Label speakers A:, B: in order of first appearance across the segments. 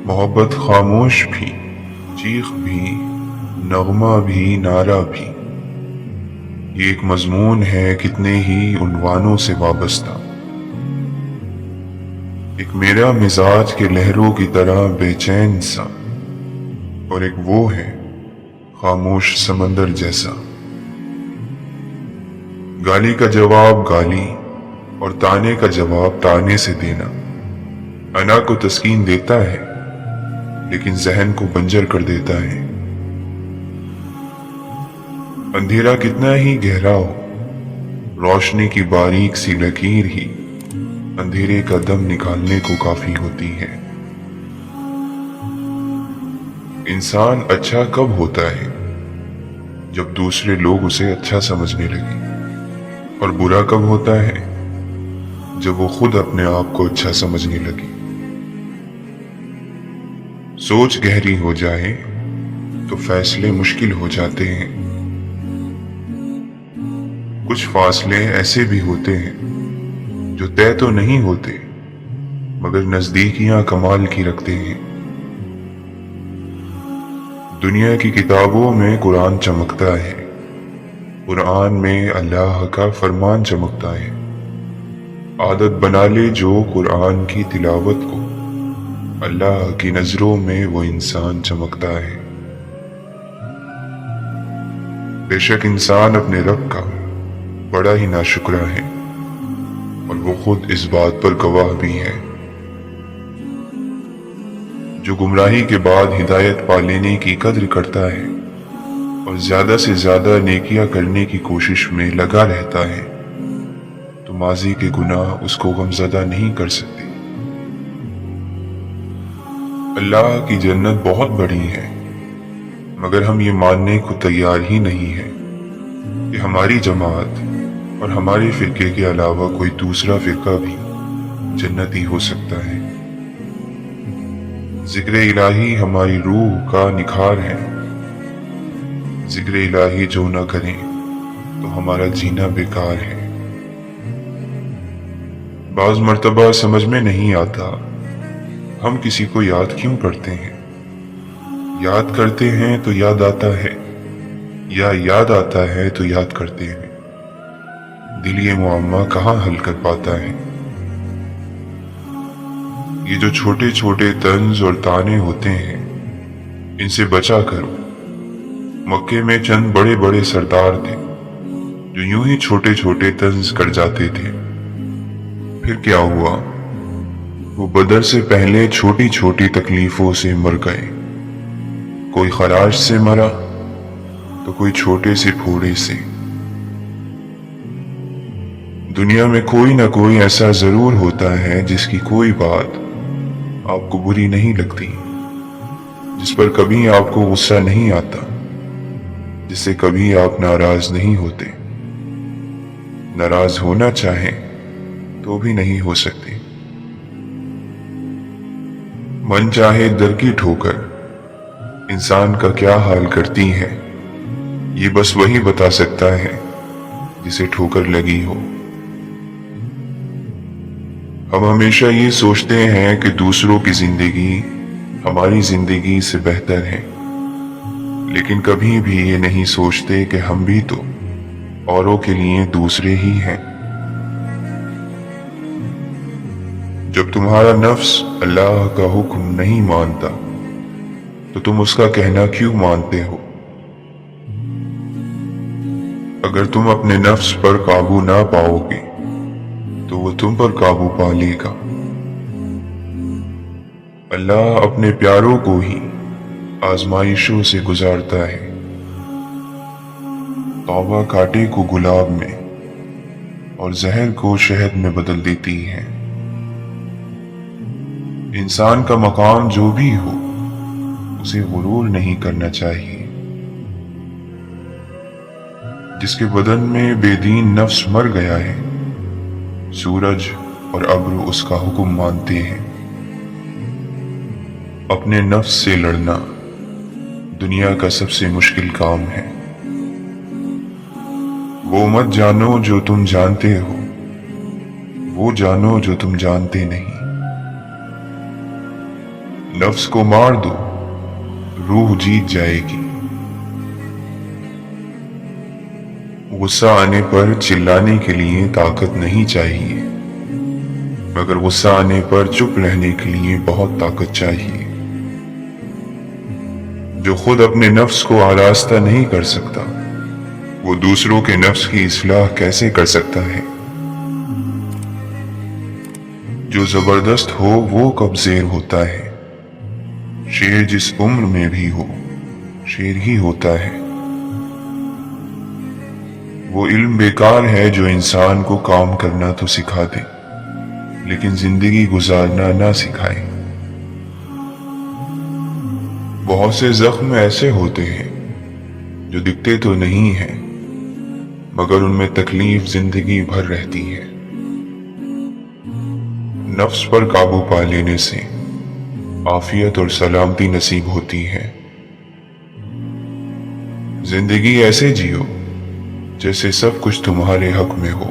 A: मोहब्बत खामोश भी, चीख भी, नगमा भी, नारा भी। ये एक मजमून है कितने ही उन्वानों से वाबस्ता। एक मेरा मिजाज के लहरों की तरह बेचैन सा, और एक वो है खामोश समंदर जैसा। गाली का जवाब गाली और ताने का जवाब ताने से देना अना को तस्कीन देता है, लेकिन जहन को बंजर कर देता है। अंधेरा कितना ही गहरा हो, रोशनी की बारीक सी लकीर ही अंधेरे का दम निकालने को काफी होती है। इंसान अच्छा कब होता है? जब दूसरे लोग उसे अच्छा समझने लगे। और बुरा कब होता है? जब वो खुद अपने आप को अच्छा समझने लगे। सोच गहरी हो जाए तो फैसले मुश्किल हो जाते हैं। कुछ फासले ऐसे भी होते हैं जो तय तो नहीं होते, मगर नजदीकियां कमाल की रखते हैं। दुनिया की किताबों में कुरान चमकता है, कुरान में अल्लाह का फरमान चमकता है। आदत बना ले जो कुरान की तिलावत को, अल्लाह की नजरों में वो इंसान चमकता है। बेशक इंसान अपने रब का बड़ा ही नाशुक्रा है, और वो खुद इस बात पर गवाह भी है। जो गुमराही के बाद हिदायत पा लेने की कद्र करता है और ज्यादा से ज्यादा नेकियां करने की कोशिश में लगा रहता है, तो माजी के गुनाह उसको गमज़दा नहीं कर सकते। अल्लाह की जन्नत बहुत बड़ी है, मगर हम ये मानने को तैयार ही नहीं है कि हमारी जमात और हमारे फिरके के अलावा कोई दूसरा फिरका भी जन्नती हो सकता है। जिक्र इलाही हमारी रूह का निखार है। जिक्र इलाही जो न करें तो हमारा जीना बेकार है। बाज़ मर्तबा समझ में नहीं आता हम किसी को याद क्यों करते हैं। याद करते हैं तो याद आता है, या याद आता है तो याद करते हैं। दिल ये मुअम्मा कहाँ हल कर पाता है। ये जो छोटे छोटे तंज और ताने होते हैं, इनसे बचा करो। मक्के में चंद बड़े बड़े सरदार थे जो यूं ही छोटे छोटे तंज कर जाते थे। फिर क्या हुआ? वो बदर से पहले छोटी छोटी तकलीफों से मर गए। कोई खराश से मरा तो कोई छोटे से फोड़े से। दुनिया में कोई ना कोई ऐसा जरूर होता है जिसकी कोई बात आपको बुरी नहीं लगती, जिस पर कभी आपको गुस्सा नहीं आता, जिससे कभी आप नाराज नहीं होते। नाराज होना चाहें तो भी नहीं हो सकते। मन चाहे दर की ठोकर इंसान का क्या हाल करती है, ये बस वही बता सकता है जिसे ठोकर लगी हो। हम हमेशा ये सोचते हैं कि दूसरों की जिंदगी हमारी जिंदगी से बेहतर है, लेकिन कभी भी ये नहीं सोचते कि हम भी तो औरों के लिए दूसरे ही हैं। जब तुम्हारा नफ्स अल्लाह का हुक्म नहीं मानता तो तुम उसका कहना क्यों मानते हो? अगर तुम अपने नफ्स पर काबू ना पाओगे तो वो तुम पर काबू पा लेगा। अल्लाह अपने प्यारों को ही आजमाइशों से गुजारता है। तौबा कांटे को गुलाब में और जहर को शहद में बदल देती है। इंसान का मकाम जो भी हो, उसे गुरूर नहीं करना चाहिए। जिसके बदन में बेदीन नफ्स मर गया है, सूरज और अब्र उसका हुक्म मानते हैं। अपने नफ्स से लड़ना दुनिया का सबसे मुश्किल काम है। वो मत जानो जो तुम जानते हो, वो जानो जो तुम जानते नहीं। नफ्स को मार दो, रूह जीत जाएगी। गुस्सा आने पर चिल्लाने के लिए ताकत नहीं चाहिए, मगर गुस्सा आने पर चुप रहने के लिए बहुत ताकत चाहिए। जो खुद अपने नफ्स को आरास्ता नहीं कर सकता, वो दूसरों के नफ्स की इस्लाह कैसे कर सकता है। जो जबरदस्त हो वो कब शेर होता है। शेर जिस उम्र में भी हो, शेर ही होता है। वो इल्म बेकार है जो इंसान को काम करना तो सिखा दे, लेकिन जिंदगी गुजारना ना सिखाए। बहुत से जख्म ऐसे होते हैं जो दिखते तो नहीं हैं, मगर उनमें तकलीफ जिंदगी भर रहती है। नफ्स पर काबू पा लेने से आफियत और सलामती नसीब होती है। जिंदगी ऐसे जियो जैसे सब कुछ तुम्हारे हक में हो।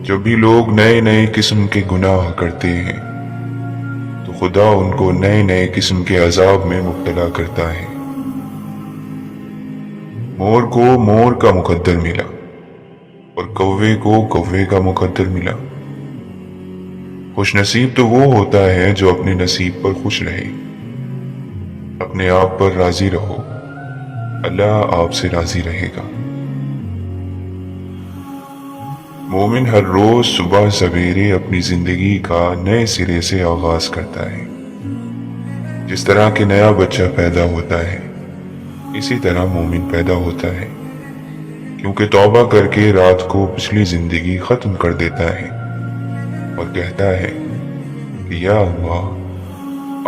A: जब भी लोग नए नए किस्म के गुनाह करते हैं, तो खुदा उनको नए नए किस्म के अजाब में मुब्तला करता है। मोर को मोर का मुकद्दर मिला और कौवे को कौवे का मुकद्दर मिला। खुश नसीब तो वो होता है जो अपने नसीब पर खुश रहे। अपने आप पर राजी रहो, अल्लाह आपसे राजी रहेगा। मोमिन हर रोज सुबह सवेरे अपनी जिंदगी का नए सिरे से आगाज करता है। जिस तरह के नया बच्चा पैदा होता है, इसी तरह मोमिन पैदा होता है, क्योंकि तौबा करके रात को पिछली जिंदगी खत्म कर देता है और कहता है कि या अल्लाह,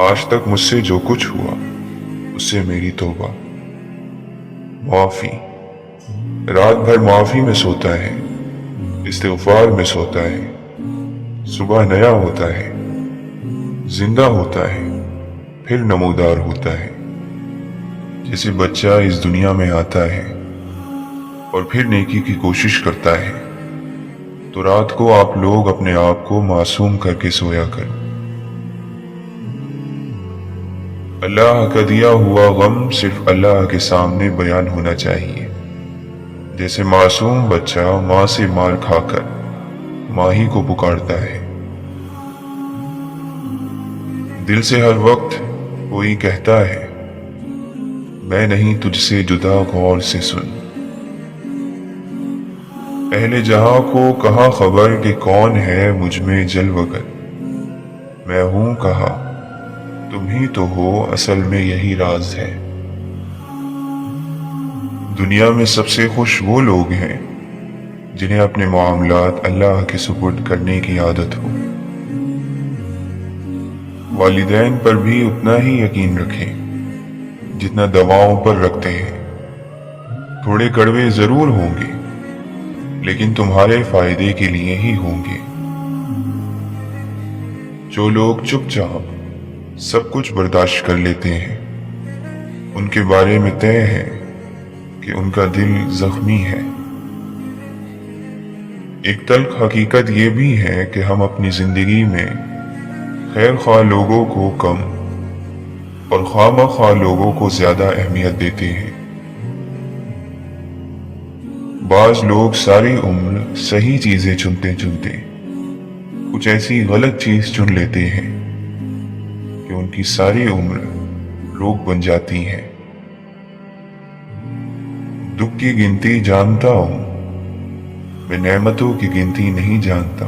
A: आज तक मुझसे जो कुछ हुआ उससे मेरी तौबा, माफी। रात भर माफी में सोता है, इस्तिग़फ़ार में सोता है। सुबह नया होता है, जिंदा होता है, फिर नमूदार होता है। जैसे बच्चा इस दुनिया में आता है और फिर नेकी की कोशिश करता है, तो रात को आप लोग अपने आप को मासूम करके सोया करो। अल्लाह का दिया हुआ गम सिर्फ अल्लाह के सामने बयान होना चाहिए। जैसे मासूम बच्चा माँ से मार खाकर माँ ही को पुकारता है। दिल से हर वक्त कोई कहता है, मैं नहीं तुझसे जुदा, गौर से सुन। पहले जहां को कहा खबर कि कौन है मुझ में जलवगर। मैं हूं कहा, तुम ही तो हो, असल में यही राज है। दुनिया में सबसे खुश वो लोग हैं जिन्हें अपने मामलात अल्लाह के सुपुर्द करने की आदत हो। वालिदैन पर भी उतना ही यकीन रखें जितना दवाओं पर रखते हैं। थोड़े कड़वे जरूर होंगे, लेकिन तुम्हारे फायदे के लिए ही होंगे। जो लोग चुपचाप सब कुछ बर्दाश्त कर लेते हैं, उनके बारे में तय है कि उनका दिल जख्मी है। एक तल्ख हकीकत ये भी है कि हम अपनी जिंदगी में खैर ख्वाह लोगों को कम और ख्वाह लोगों को ज्यादा अहमियत देते हैं। बाज लोग सारी उम्र सही चीजें चुनते चुनते कुछ ऐसी गलत चीज चुन लेते हैं कि उनकी सारी उम्र रोग बन जाती है। दुख की गिनती जानता हूं, मैं नेमतों की गिनती नहीं जानता।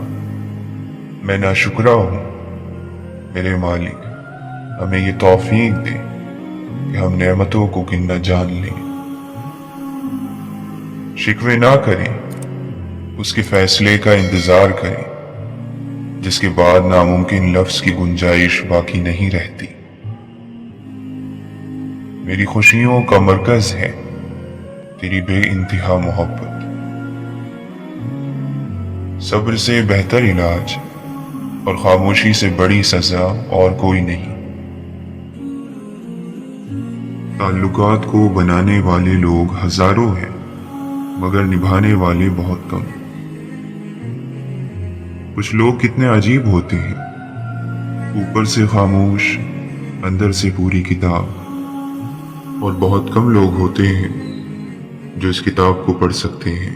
A: मैं नाशुक्रा हूं, मेरे मालिक हमें ये तौफीक दे कि हम नेमतों को गिनना जान लें। शिकवे ना करें, उसके फैसले का इंतजार करें, जिसके बाद नामुमकिन लफ्ज की गुंजाइश बाकी नहीं रहती। मेरी खुशियों का मरकज है तेरी बेइंतहा मोहब्बत। सब्र से बेहतर इलाज और खामोशी से बड़ी सजा और कोई नहीं। ताल्लुकात को बनाने वाले लोग हजारों हैं, मगर निभाने वाले बहुत कम। कुछ लोग कितने अजीब होते हैं, اوپر سے خاموش، اندر سے پوری کتاب، اور بہت کم لوگ ہوتے ہیں جو اس کتاب کو پڑھ سکتے ہیں۔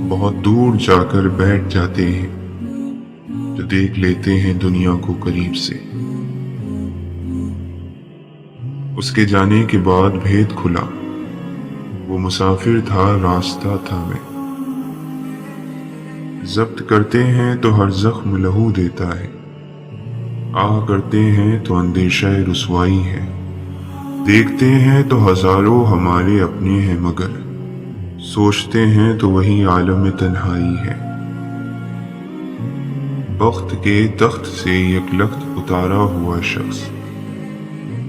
A: بہت دور جا کر بیٹھ جاتے ہیں جو دیکھ لیتے ہیں دنیا کو قریب سے۔ اس کے جانے کے بعد بھید کھلا، وہ مسافر تھا، راستہ تھا میں۔ ضبط کرتے ہیں تو ہر زخم لہو دیتا ہے، آہ کرتے ہیں تو اندیشہ رسوائی ہے، دیکھتے ہیں تو ہزاروں ہمارے اپنے ہیں، مگر سوچتے ہیں تو وہی عالم تنہائی ہے۔ بخت کے تخت سے یک لخت اتارا ہوا شخص،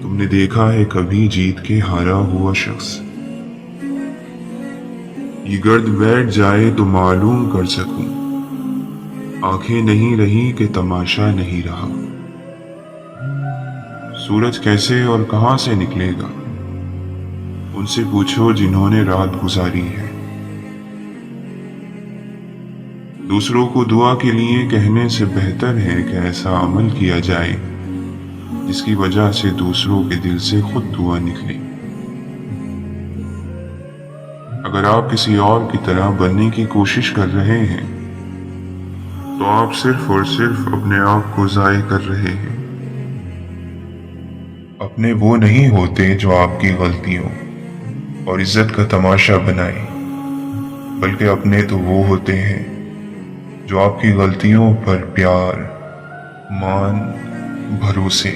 A: تم نے دیکھا ہے کبھی جیت کے ہارا ہوا شخص؟ یہ گرد بیٹھ جائے تو معلوم کر سکوں، آنکھیں نہیں رہی کہ تماشا نہیں رہا۔ سورج کیسے اور کہاں سے نکلے گا، ان سے پوچھو جنہوں نے رات گزاری ہے۔ دوسروں کو دعا کے لیے کہنے سے بہتر ہے کہ ایسا عمل کیا جائے جس کی وجہ سے دوسروں کے دل سے خود دعا نکلے۔ اگر آپ کسی اور کی طرح بننے کی کوشش کر رہے ہیں تو آپ صرف اور صرف اپنے آپ کو ضائع کر رہے ہیں۔ اپنے وہ نہیں ہوتے جو آپ کی غلطیوں اور عزت کا تماشا بنائیں، بلکہ اپنے تو وہ ہوتے ہیں جو آپ کی غلطیوں پر پیار، مان، بھروسے،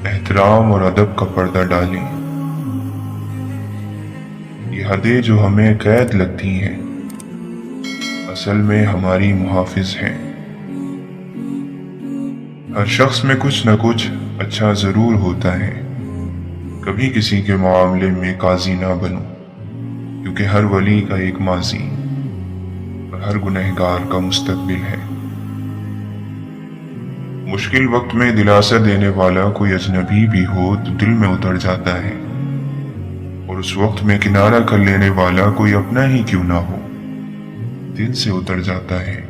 A: احترام اور ادب کا پردہ ڈالیں۔ یہ حدیں جو ہمیں قید لگتی ہیں، اصل میں ہماری محافظ ہیں۔ ہر شخص میں کچھ نہ کچھ اچھا ضرور ہوتا ہے، کبھی کسی کے معاملے میں قاضی نہ بنو، کیونکہ ہر ولی کا ایک ماضی اور ہر گنہگار کا مستقبل ہے۔ مشکل وقت میں دلاسا دینے والا کوئی اجنبی بھی ہو تو دل میں اتر جاتا ہے، اور اس وقت میں کنارہ کر لینے والا کوئی اپنا ہی کیوں نہ ہو، دل سے اتر جاتا ہے۔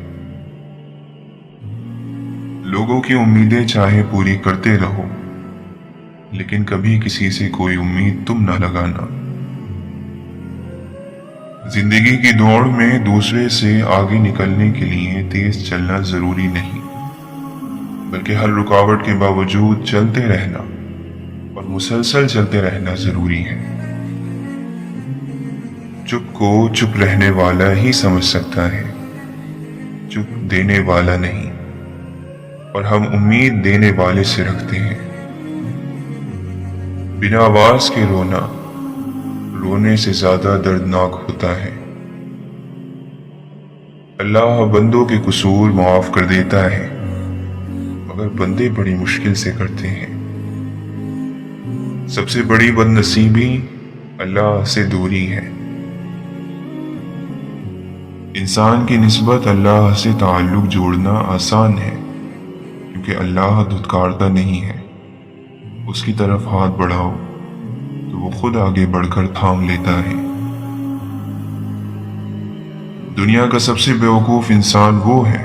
A: لوگوں کی امیدیں چاہے پوری کرتے رہو، لیکن کبھی کسی سے کوئی امید تم نہ لگانا۔ زندگی کی دوڑ میں دوسرے سے آگے نکلنے کے لیے تیز چلنا ضروری نہیں، بلکہ ہر رکاوٹ کے باوجود چلتے رہنا اور مسلسل چلتے رہنا ضروری ہے۔ چپ کو چپ رہنے والا ہی سمجھ سکتا ہے، چپ دینے والا نہیں، اور ہم امید دینے والے سے رکھتے ہیں۔ بنا آواز کے رونا رونے سے زیادہ دردناک ہوتا ہے۔ اللہ بندوں کے قصور معاف کر دیتا ہے، مگر بندے بڑی مشکل سے کرتے ہیں۔ سب سے بڑی بد نصیبی اللہ سے دوری ہے۔ انسان کی نسبت اللہ سے تعلق جوڑنا آسان ہے، کیونکہ اللہ دھتکارتا نہیں ہے۔ اس کی طرف ہاتھ بڑھاؤ تو وہ خود آگے بڑھ کر تھام لیتا ہے۔ دنیا کا سب سے بیوقوف انسان وہ ہے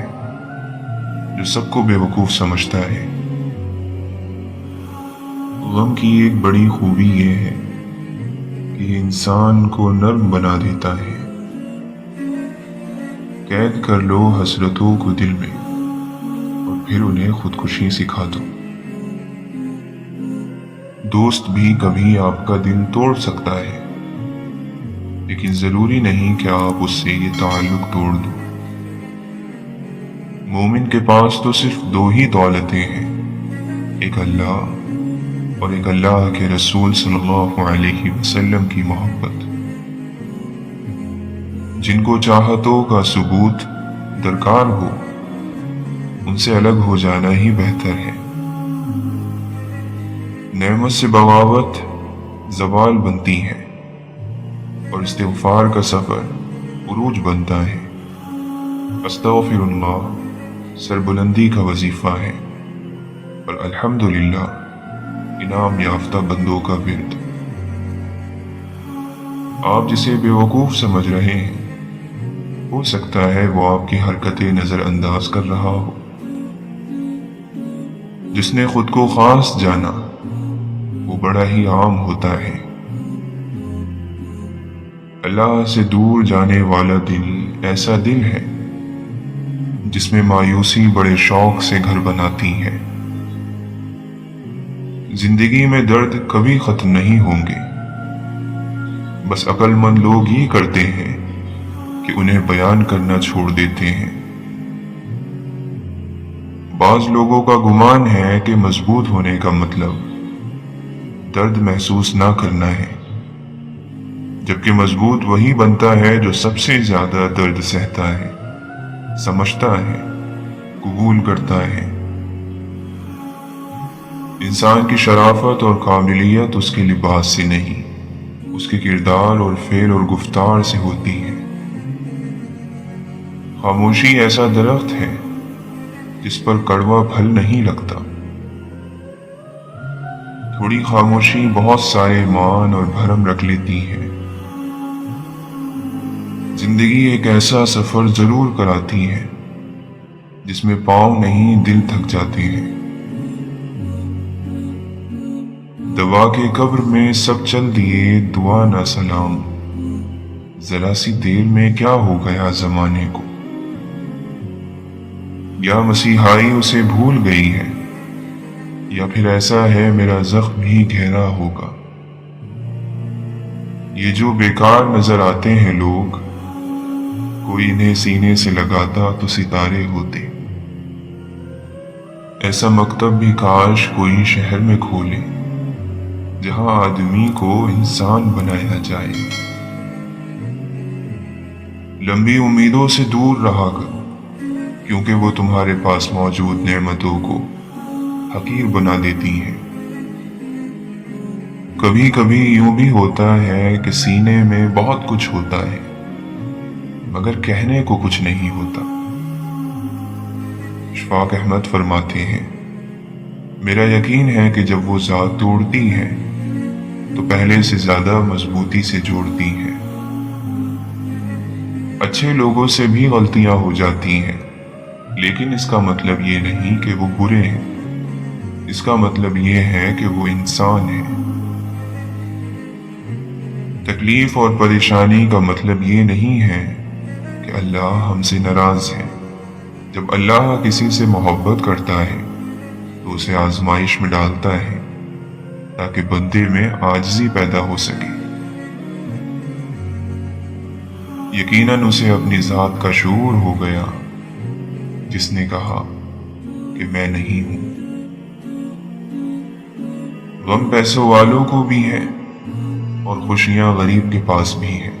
A: جو سب کو بیوقوف سمجھتا ہے۔ غم کی ایک بڑی خوبی یہ ہے کہ یہ انسان کو نرم بنا دیتا ہے۔ قید کر لو حسرتوں کو دل میں اور پھر انہیں خودکشی سکھا دو۔ دوست بھی کبھی آپ کا دل توڑ سکتا ہے، لیکن ضروری نہیں کہ آپ اس سے یہ تعلق توڑ دو۔ مومن کے پاس تو صرف دو ہی دولتیں ہیں، ایک اللہ اور ایک اللہ کے رسول صلی اللہ علیہ وسلم کی محبت۔ جن کو چاہتوں کا ثبوت درکار ہو، ان سے الگ ہو جانا ہی بہتر ہے۔ نعمت سے بغاوت زوال بنتی ہے، اور استغفار کا سفر عروج بنتا ہے۔ استغفر اللہ سربلندی کا وظیفہ ہے، اور الحمدللہ انعام یافتہ بندوں کا ورد۔ آپ جسے بیوقوف سمجھ رہے ہیں، ہو سکتا ہے وہ آپ کی حرکتیں نظر انداز کر رہا ہو، जिसने खुद को खास जाना वो बड़ा ही आम होता है। अल्लाह से दूर जाने वाला दिल ऐसा दिल है जिसमें मायूसी बड़े शौक से घर बनाती है। जिंदगी में दर्द कभी खत्म नहीं होंगे, बस अक्लमंद लोग ये करते हैं कि उन्हें बयान करना छोड़ देते हैं। बाज लोगों का गुमान है कि मजबूत होने का मतलब दर्द महसूस ना करना है, जबकि मजबूत वही बनता है जो सबसे ज्यादा दर्द सहता है, समझता है, कबूल करता है। इंसान की शराफत और काबिलियत उसके लिबास से नहीं, उसके किरदार और फेल और गुफ्तार से होती है। खामोशी ऐसा दरख्त है जिस पर कड़वा फल नहीं लगता। थोड़ी खामोशी बहुत सारे मान और भरम रख लेती है। जिंदगी एक ऐसा सफर जरूर कराती है जिसमें पांव नहीं दिल थक जाते हैं। दवा के कब्र में सब चल दिए दुआ ना सलाम, जरा सी देर में क्या हो गया जमाने को। या मसीहाई उसे भूल गई है, या फिर ऐसा है मेरा जख्म ही गहरा होगा। ये जो बेकार नजर आते हैं लोग, कोई इन्हें सीने से लगाता तो सितारे होते। ऐसा मकतब भी काश कोई शहर में खोले जहां आदमी को इंसान बनाया जाए। लंबी उम्मीदों से दूर रहा कर, क्योंकि वो तुम्हारे पास मौजूद नेमतों को हकीर बना देती हैं। कभी कभी यूं भी होता है कि सीने में बहुत कुछ होता है मगर कहने को कुछ नहीं होता। शफाक अहमद फरमाते हैं, मेरा यकीन है कि जब वो जात तोड़ती है तो पहले से ज्यादा मजबूती से जोड़ती है। अच्छे लोगों से भी गलतियां हो जाती हैं, लेकिन इसका मतलब ये नहीं कि वो बुरे हैं। इसका मतलब ये है कि वो इंसान है। तकलीफ और परेशानी का मतलब ये नहीं है कि अल्लाह हमसे नाराज है। जब अल्लाह किसी से मोहब्बत करता है तो उसे आजमाइश में डालता है ताकि बंदे में आजिज़ी पैदा हो सके। यकीनन उसे अपनी जात का शऊर हो गया जिसने कहा कि मैं नहीं हूं। गम पैसों वालों को भी है और खुशियां गरीब के पास भी है।